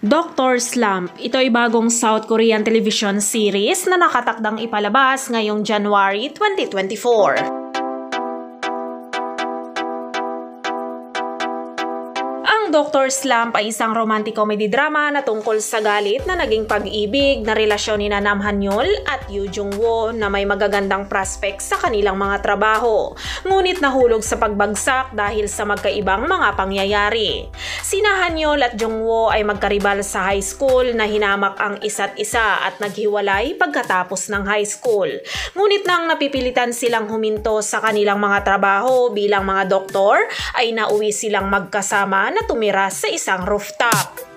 Dr. Slump, ito ay bagong South Korean television series na nakatakdang ipalabas ngayong January 2024. Ang Dr. Slump ay isang romantic comedy drama na tungkol sa galit na naging pag-ibig na relasyon ni Nam Han-yol at Yoo Jung-woo na may magagandang prospects sa kanilang mga trabaho, ngunit nahulog sa pagbagsak dahil sa magkaibang mga pangyayari. Sina Han-yol at Jung-woo ay magkaribal sa high school na hinamak ang isa't isa at naghiwalay pagkatapos ng high school. Ngunit nang napipilitan silang huminto sa kanilang mga trabaho bilang mga doktor, ay nauwi silang magkasama na tumira sa isang rooftop.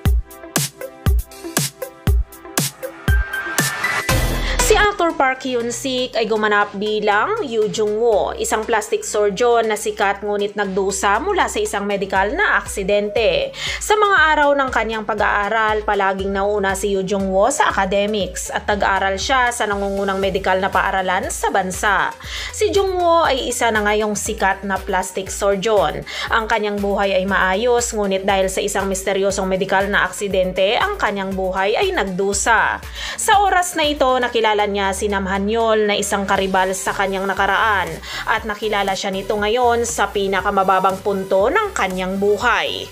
Si actor Park Hyun-sik ay gumanap bilang Yoo Jung-woo, isang plastic surgeon na sikat ngunit nagdusa mula sa isang medikal na aksidente. Sa mga araw ng kanyang pag-aaral, palaging nauna si Yoo Jung-woo sa academics at nag-aaral siya sa nangungunang medikal na paaralan sa bansa. Si Jung-woo ay isa na ngayong sikat na plastic surgeon. Ang kanyang buhay ay maayos, ngunit dahil sa isang misteryosong medikal na aksidente, ang kanyang buhay ay nagdusa. Sa oras na ito, nakilala niya si Nam Han-yol na isang karibal sa kanyang nakaraan at nakilala siya nito ngayon sa pinakamababang punto ng kanyang buhay.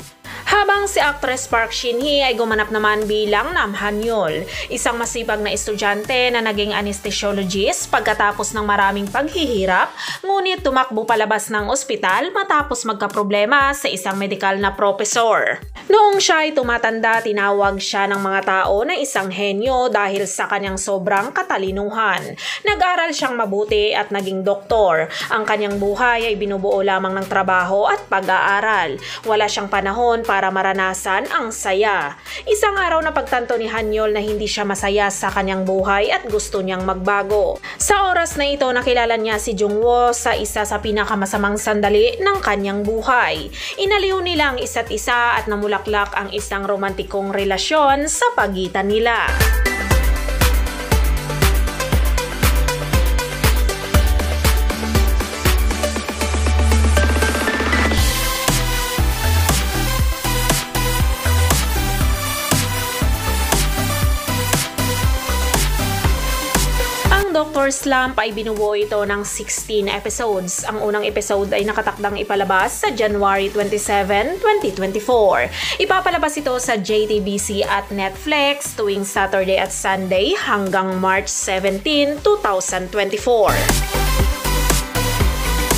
Habang si actress Park Shin-hye ay gumanap naman bilang Nam Han-yol, isang masipag na estudyante na naging anesthesiologist pagkatapos ng maraming paghihirap, ngunit tumakbo palabas ng ospital matapos magkaproblema sa isang medikal na professor. Noong siya ay tumatanda, tinawag siya ng mga tao na isang henyo dahil sa kanyang sobrang katalinuhan. Nag-aral siyang mabuti at naging doktor. Ang kanyang buhay ay binubuo lamang ng trabaho at pag-aaral. Wala siyang panahon para maranasan ang saya. Isang araw na pagtanto ni Han-yol na hindi siya masaya sa kanyang buhay at gusto niyang magbago. Sa oras na ito, nakilala niya si Jung-woo sa isa sa pinakamasamang sandali ng kanyang buhay. Inaliw nila ang isa't isa at namulaklak ang isang romantikong relasyon sa pagitan nila. Dr. Slump ay binubuo ito ng 16 episodes. Ang unang episode ay nakatakdang ipalabas sa January 27, 2024. Ipapalabas ito sa JTBC at Netflix tuwing Saturday at Sunday hanggang March 17, 2024.